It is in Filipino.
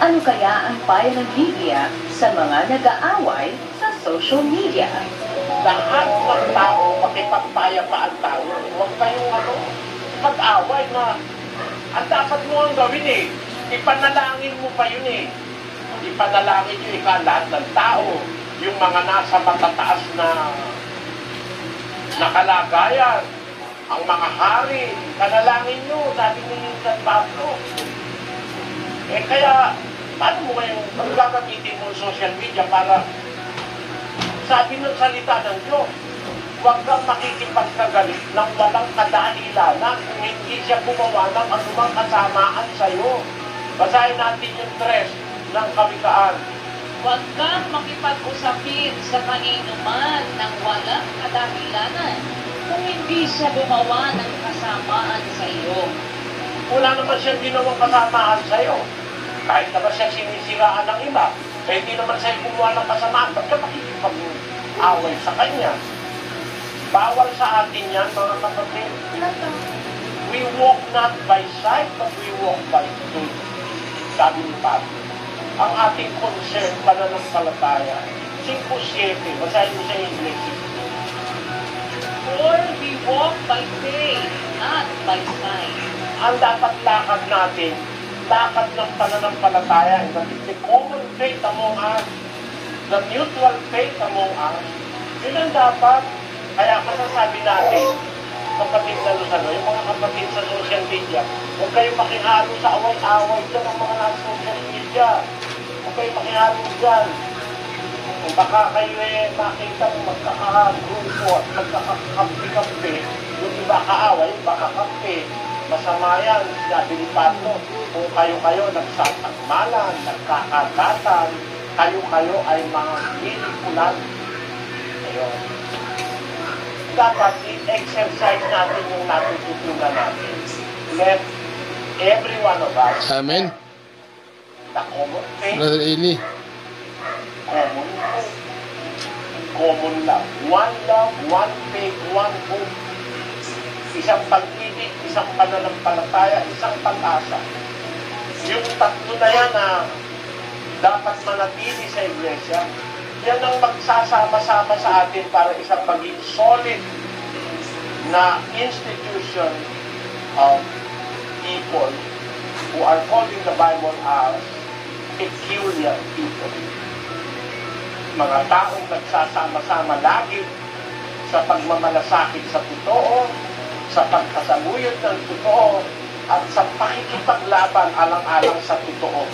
Ano kaya ang payo ng Biblia sa mga nag-aaway sa social media? Lahat ng tao, makipagpayapaan tayo. Huwag kayong mag-away na ang dapat mo ang gawin ipanalangin mo pa yun Ipanalangin nyo lahat ng tao, yung mga nasa matataas na kalagayan, ang mga hari, panalangin nyo, sabi ni San Pablo. Kaya, paano mo kayong gagamitin mo social media para sabi ng salita ng Diyos, huwag kang makikipagkagalit ng walang kadahilanan kung hindi siya gumawa ng anumang kasamaan sa'yo. Basahin natin yung 3 ng Kawikaan. Huwag kang makipag-usapin sa kaninuman ng walang kadahilanan kung hindi siya gumawa ng kasamaan sa iyo. Wala naman siyang ginawang kasamaan sa iyo. Kahit naman siya sinisiraan ng iba, hindi naman siya gumawa ng kasamaan. Ba't ka makikipag-away sa kanya? Bawal sa atin yan, mga kapatid. We walk not by sight, but we walk by faith. Sabi ni Pablo. Ang ating concern, pananampalataya. 5:7, basahin mo sa English. For we walk by faith, not by sight. Ang dapat lakad natin, lakad ng pananampalataya, the common faith among us, the mutual faith among us, yun ang dapat. Kaya masasabi natin, kapatid na Luzano, yung mga kapatid sa social media, huwag kayong makihalo sa away-away dyan ang mga nasa social media. Huwag kayong makihalo dyan. Kung baka kayo makita magkakagrupo at magkakakampi-kampi, yung iba kaaway, baka kampi. Masama yan, sabi ni Pablo, kung kayo nagsasakmalan, nagkakagatan, kayo ay mga nilikulan. Ayun. Dapat i-exercise natin yung natututunan natin. Let every one of us, Amen. the common faith, Brother Eli. common love. One love, one faith, one hope. Isang pag-ibig, isang pananampalataya, isang pag-asa. Yung tatlo na yan na dapat manatili sa iglesia, yan ang magsasama-sama sa atin para isang maging solid na institution of people who are called in the Bible as peculiar people. Mga taong nagsasama-sama lagi sa pagmamalasakit sa totoo, sa pagkasaluyod ng totoo, at sa pakikipaglaban alang-alang sa totoo.